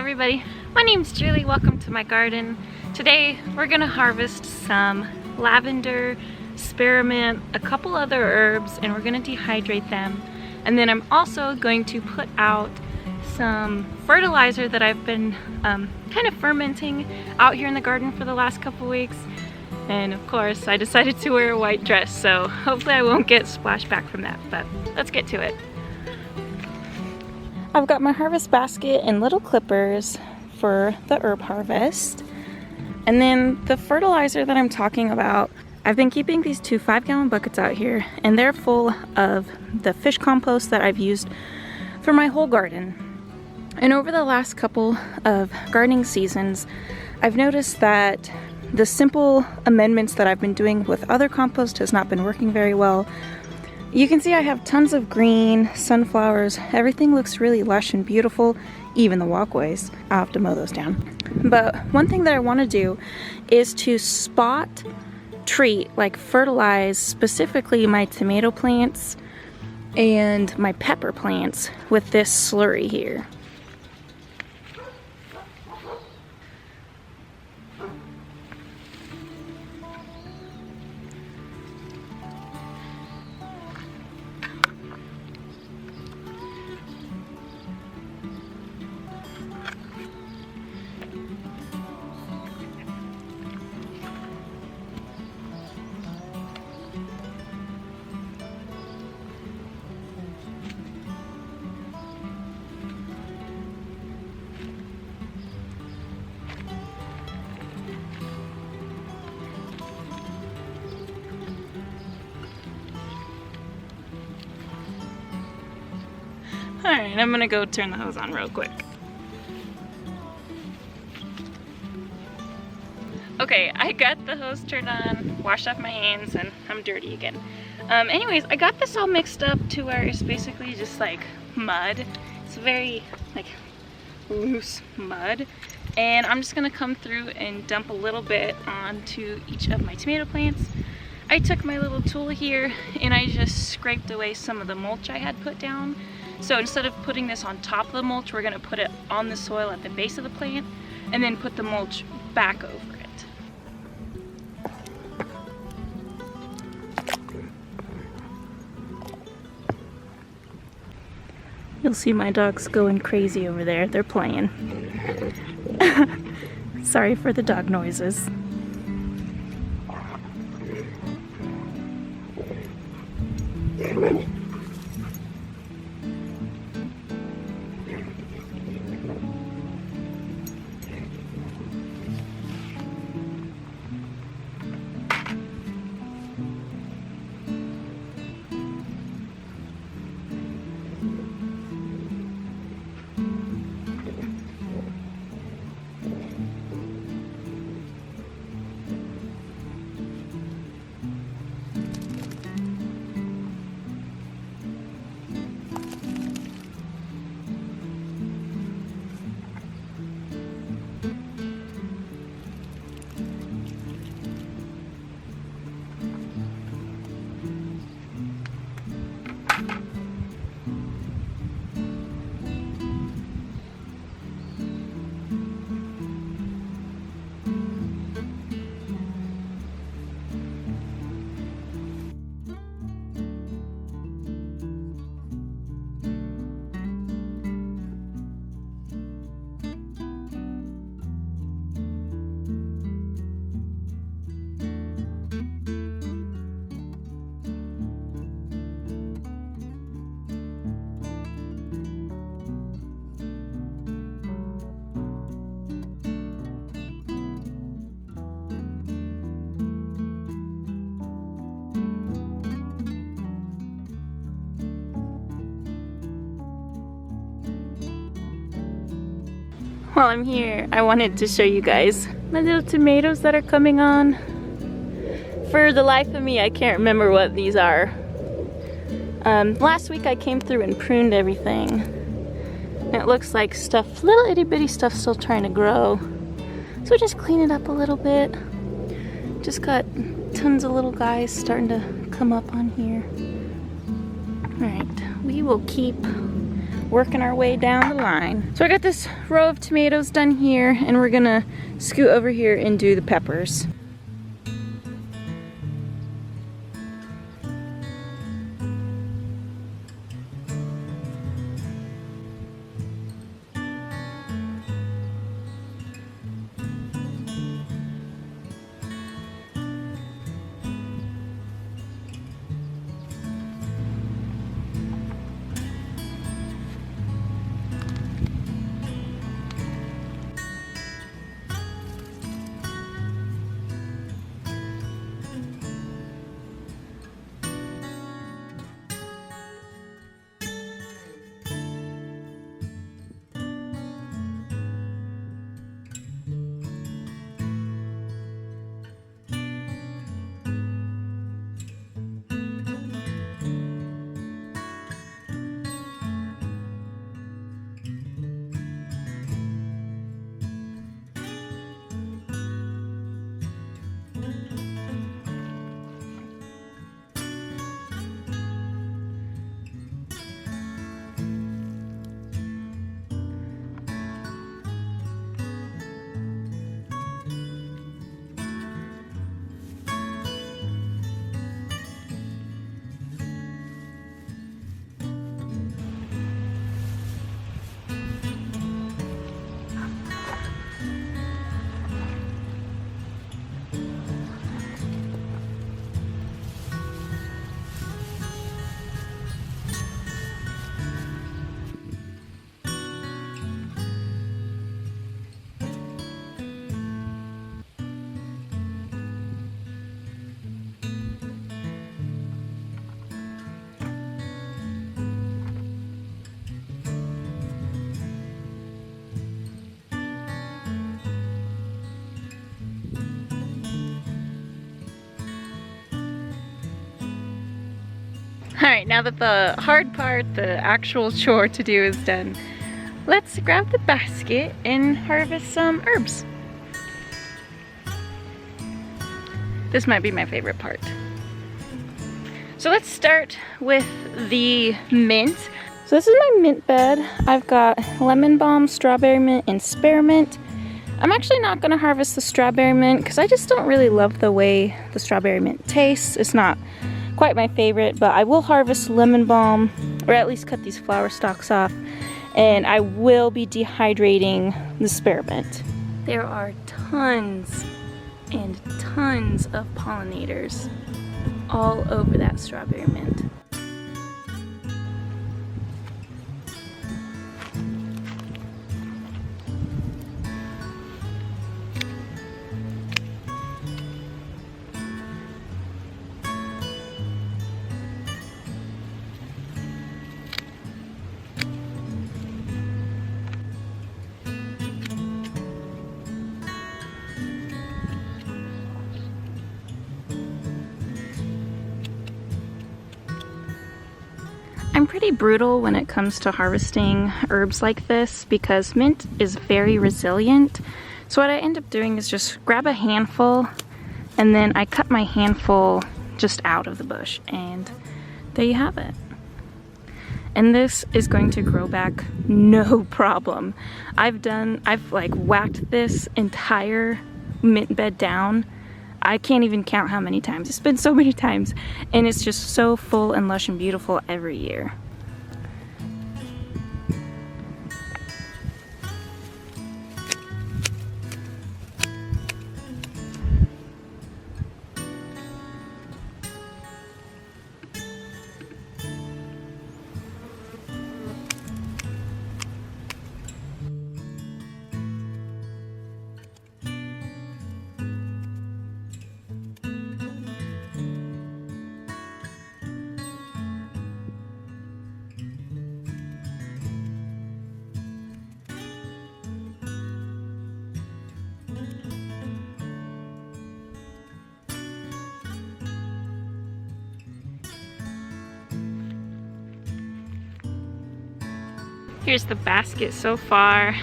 everybody, my name's Julie. Welcome to my garden. Today we're gonna harvest some lavender, spearmint, a couple other herbs, and we're gonna dehydrate them. And then I'm also going to put out some fertilizer that I've been kind of fermenting out here in the garden for the last couple weeks. And of course I decided to wear a white dress, so hopefully I won't get splashed back from that, but let's get to it. I've got my harvest basket and little clippers for the herb harvest. And then the fertilizer that I'm talking about, I've been keeping these two 5-gallon buckets out here, and they're full of the fish compost that I've used for my whole garden. And over the last couple of gardening seasons, I've noticed that the simple amendments that I've been doing with other compost has not been working very well. You can see I have tons of green, sunflowers, everything looks really lush and beautiful, even the walkways. I'll have to mow those down. But one thing that I want to do is to spot treat, like fertilize specifically my tomato plants and my pepper plants with this slurry here. Alright, I'm gonna go turn the hose on real quick. Okay, I got the hose turned on, washed off my hands, and I'm dirty again. Anyways, I got this all mixed up to where it's basically just like mud. It's very like loose mud. And I'm just gonna come through and dump a little bit onto each of my tomato plants. I took my little tool here and I just scraped away some of the mulch I had put down. So instead of putting this on top of the mulch, we're gonna put it on the soil at the base of the plant and then put the mulch back over it. You'll see my dogs going crazy over there. They're playing. Sorry for the dog noises. While I'm here, I wanted to show you guys my little tomatoes that are coming on. For the life of me, I can't remember what these are. Last week I came through and pruned everything. And it looks like stuff, little itty bitty stuff still trying to grow. So just clean it up a little bit. Just got tons of little guys starting to come up on here. Alright, we will keep working our way down the line. So I got this row of tomatoes done here, and we're gonna scoot over here and do the peppers. Alright, now that the hard part, the actual chore to do is done, let's grab the basket and harvest some herbs. This might be my favorite part. So let's start with the mint. So this is my mint bed. I've got lemon balm, strawberry mint, and spearmint. I'm actually not going to harvest the strawberry mint because I just don't really love the way the strawberry mint tastes. It's not quite my favorite, but I will harvest lemon balm, or at least cut these flower stalks off, and I will be dehydrating the spearmint. There are tons and tons of pollinators all over that strawberry mint. I'm pretty brutal when it comes to harvesting herbs like this because mint is very resilient. So what I end up doing is just grab a handful and then I cut my handful just out of the bush, and there you have it. And this is going to grow back no problem. I've like whacked this entire mint bed down. I can't even count how many times. It's been so many times, and it's just so full and lush and beautiful every year. Here's the basket so far.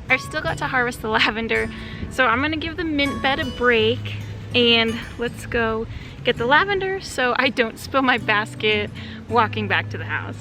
I've still got to harvest the lavender, so I'm gonna give the mint bed a break and let's go get the lavender so I don't spill my basket walking back to the house.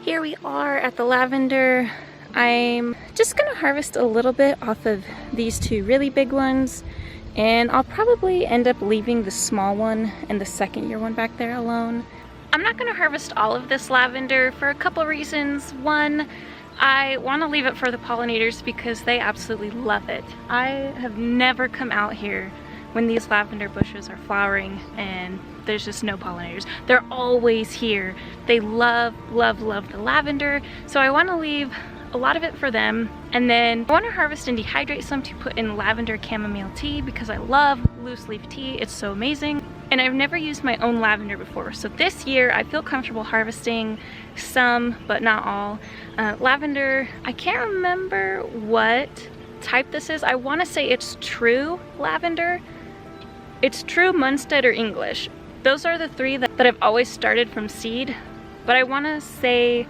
Here we are at the lavender. I'm just gonna harvest a little bit off of these two really big ones, and I'll probably end up leaving the small one and the second year one back there alone. I'm not gonna harvest all of this lavender for a couple reasons. One, I want to leave it for the pollinators because they absolutely love it. I have never come out here when these lavender bushes are flowering and there's just no pollinators. They're always here. They love, love, love the lavender. So I want to leave a lot of it for them. And then I want to harvest and dehydrate some to put in lavender chamomile tea because I love loose leaf tea. It's so amazing. And I've never used my own lavender before. So this year I feel comfortable harvesting some, but not all. Lavender, I can't remember what type this is. I want to say it's true lavender. It's true Munstead or English. Those are the three that I've always started from seed, but I want to say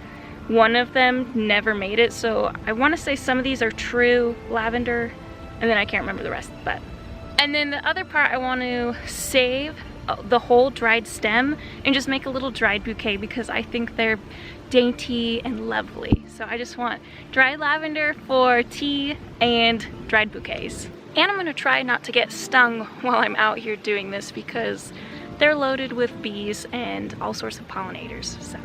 one of them never made it. So I want to say some of these are true lavender, and then I can't remember the rest. And then the other part, I want to save the whole dried stem and just make a little dried bouquet because I think they're dainty and lovely. So I just want dried lavender for tea and dried bouquets. And I'm gonna try not to get stung while I'm out here doing this because they're loaded with bees and all sorts of pollinators. So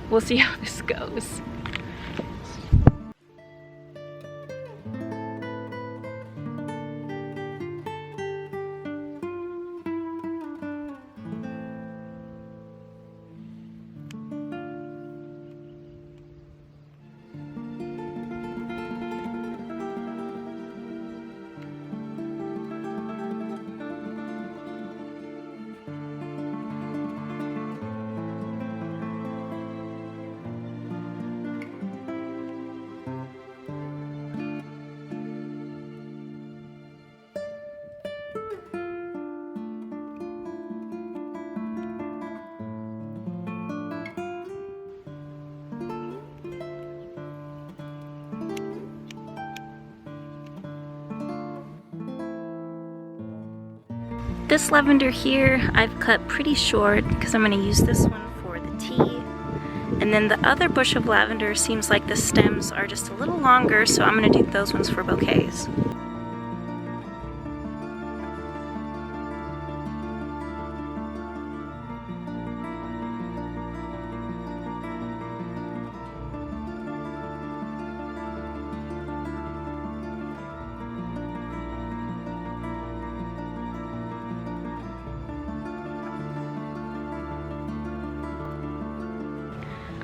we'll see how this goes. This lavender here I've cut pretty short because I'm going to use this one for the tea. And then the other bush of lavender seems like the stems are just a little longer, so I'm going to do those ones for bouquets.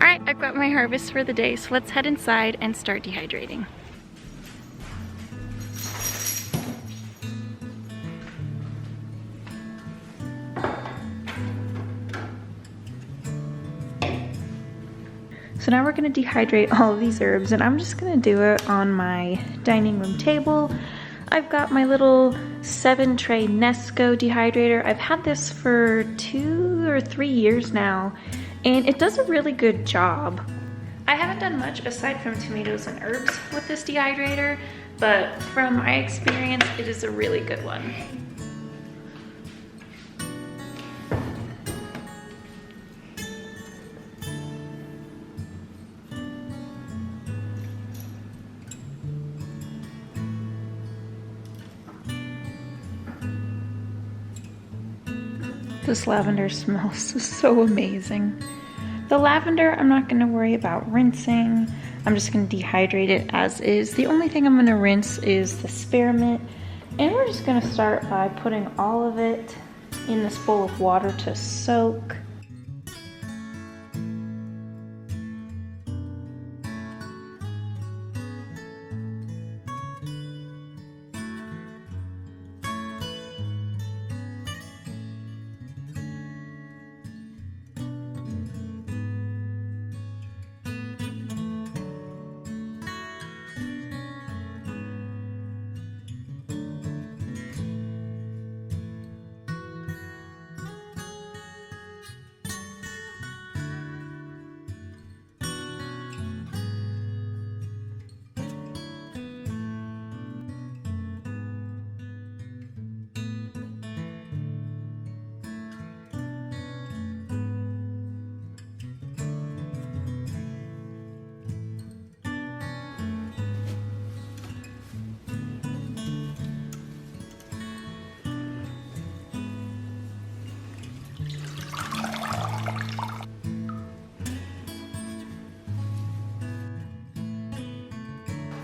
Alright, I've got my harvest for the day, so let's head inside and start dehydrating. So now we're going to dehydrate all of these herbs, and I'm just going to do it on my dining room table. I've got my little 7-tray Nesco dehydrator. I've had this for 2 or 3 years now, and it does a really good job. I haven't done much aside from tomatoes and herbs with this dehydrator, but from my experience, it is a really good one. This lavender smells so amazing. The lavender, I'm not going to worry about rinsing. I'm just going to dehydrate it as is. The only thing I'm going to rinse is the spearmint. And we're just going to start by putting all of it in this bowl of water to soak.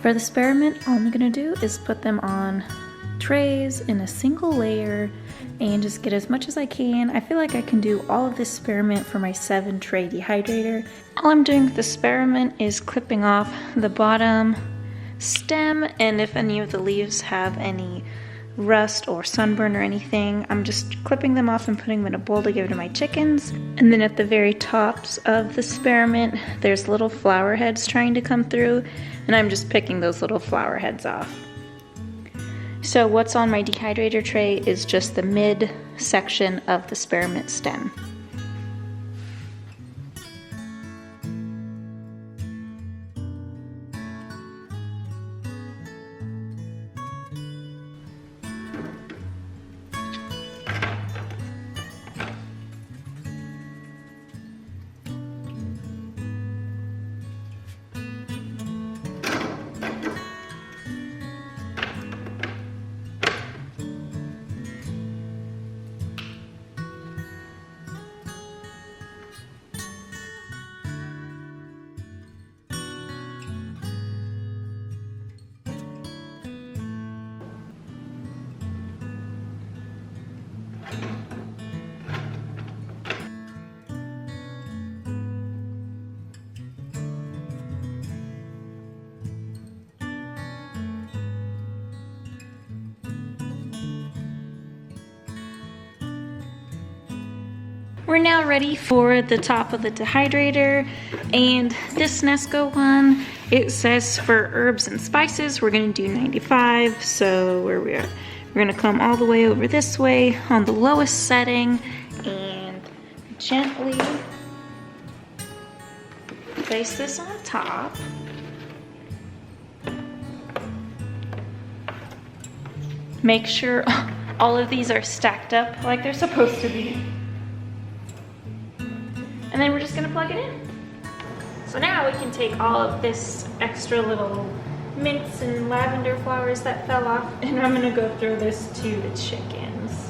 For the spearmint, all I'm gonna do is put them on trays in a single layer and just get as much as I can. I feel like I can do all of this spearmint for my 7-tray dehydrator. All I'm doing with the spearmint is clipping off the bottom stem, and if any of the leaves have any rust or sunburn or anything, I'm just clipping them off and putting them in a bowl to give to my chickens. And then at the very tops of the spearmint, there's little flower heads trying to come through, and I'm just picking those little flower heads off. So what's on my dehydrator tray is just the mid section of the spearmint stem. We're now ready for the top of the dehydrator, and this Nesco one, it says for herbs and spices, we're gonna do 95, so where we are, we're gonna come all the way over this way on the lowest setting and gently place this on top. Make sure all of these are stacked up like they're supposed to be. And then we're just gonna plug it in. So now we can take all of this extra little mints and lavender flowers that fell off, and I'm gonna go throw this to the chickens.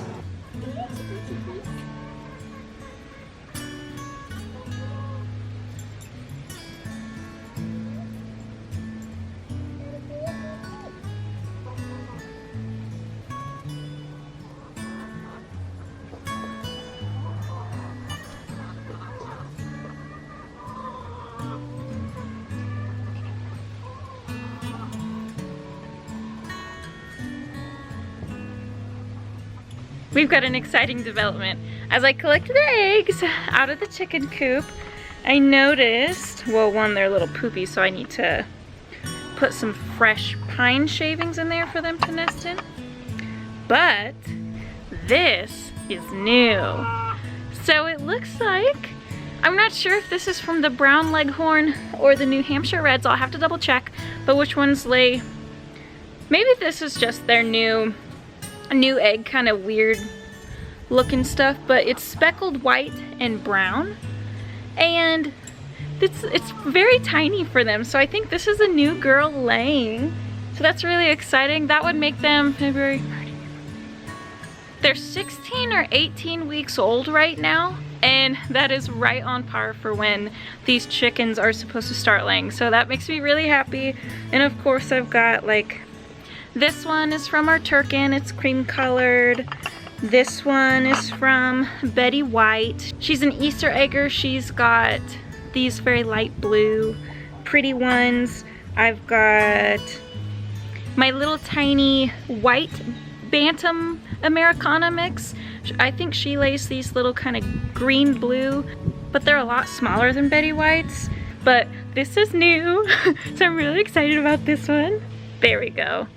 We've got an exciting development. As I collect the eggs out of the chicken coop, I noticed, well, one, they're a little poopy, so I need to put some fresh pine shavings in there for them to nest in. But this is new. So it looks like, I'm not sure if this is from the brown leghorn or the New Hampshire Reds. I'll have to double check, but which ones lay, maybe this is just their new egg, kind of weird looking stuff, but it's speckled white and brown, and it's very tiny for them, so I think this is a new girl laying, so that's really exciting. That would make them February, they're 16 or 18 weeks old right now, and that is right on par for when these chickens are supposed to start laying, so that makes me really happy. And of course I've got, like, this one is from our Turkin, it's cream colored. This one is from Betty White. She's an Easter egger. She's got these very light blue, pretty ones. I've got my little tiny white Bantam Americana mix. I think she lays these little kind of green blue, but they're a lot smaller than Betty White's. But this is new, so I'm really excited about this one. There we go.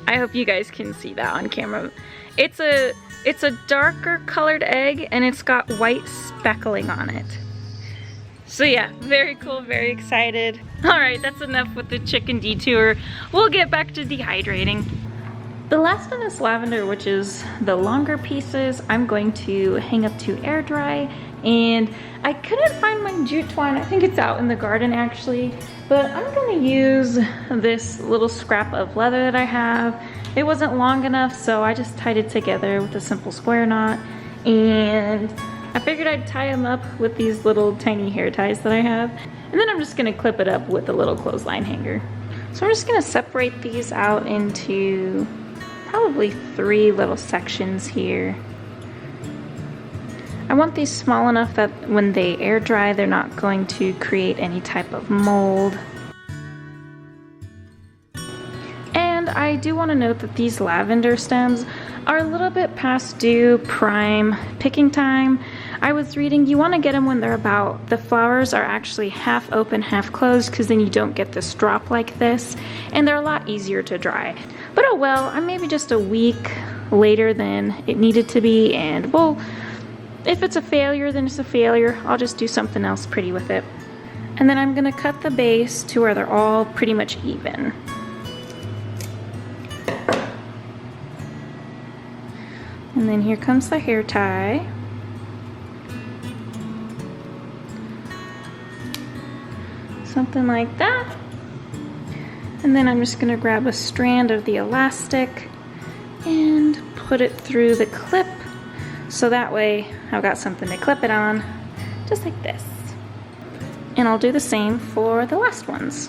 I hope you guys can see that on camera. It's a darker colored egg, and it's got white speckling on it. So yeah, very cool, very excited. All right, that's enough with the chicken detour. We'll get back to dehydrating. The last of this lavender, which is the longer pieces, I'm going to hang up to air dry, and I couldn't find my jute twine. I think it's out in the garden actually, but I'm gonna use this little scrap of leather that I have. It wasn't long enough, so I just tied it together with a simple square knot, and I figured I'd tie them up with these little tiny hair ties that I have, and then I'm just gonna clip it up with a little clothesline hanger. So I'm just gonna separate these out into probably 3 little sections here. I want these small enough that when they air dry, they're not going to create any type of mold. And I do want to note that these lavender stems are a little bit past due prime picking time. I was reading you want to get them when they're about, the flowers are actually half open, half closed, because then you don't get this drop like this, and they're a lot easier to dry. But oh well, I'm maybe just a week later than it needed to be, and well, if it's a failure, then it's a failure. I'll just do something else pretty with it. And then I'm gonna cut the base to where they're all pretty much even. And then here comes the hair tie. Something like that. And then I'm just gonna grab a strand of the elastic and put it through the clip, so that way I've got something to clip it on, just like this. And I'll do the same for the last ones.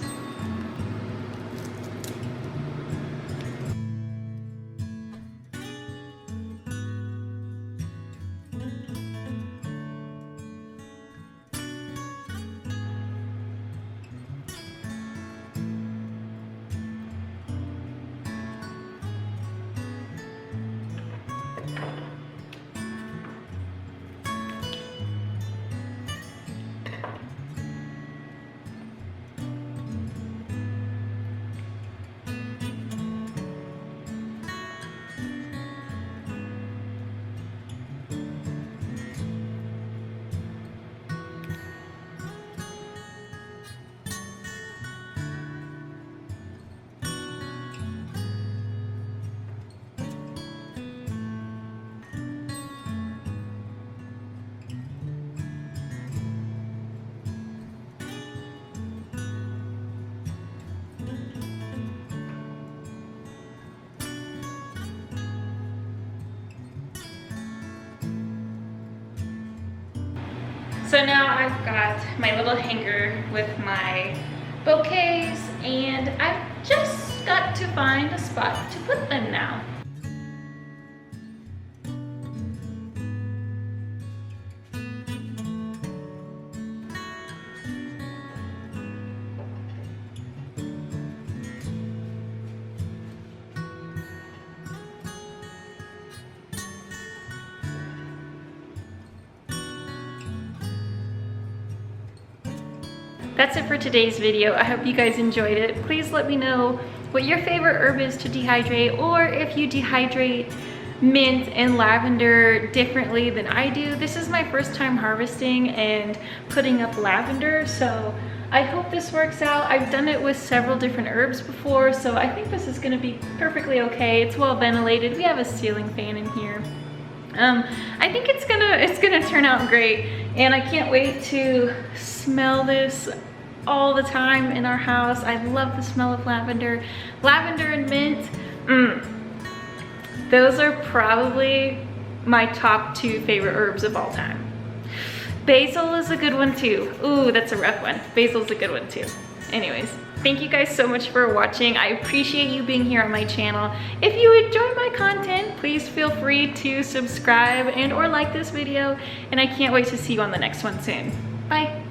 So now I've got my little hanger with my bouquets, and I've just got to find a spot to put them now. That's it for today's video. I hope you guys enjoyed it. Please let me know what your favorite herb is to dehydrate, or if you dehydrate mint and lavender differently than I do. This is my first time harvesting and putting up lavender, so I hope this works out. I've done it with several different herbs before, so I think this is gonna be perfectly okay. It's well ventilated. We have a ceiling fan in here. I think it's gonna turn out great, and I can't wait to smell this all the time in our house. I love the smell of lavender. Lavender and mint, those are probably my top 2 favorite herbs of all time. Basil is a good one too. Ooh, that's a rough one. Basil's a good one too. Anyways, thank you guys so much for watching. I appreciate you being here on my channel. If you enjoyed my content, please feel free to subscribe and or like this video, and I can't wait to see you on the next one soon. Bye.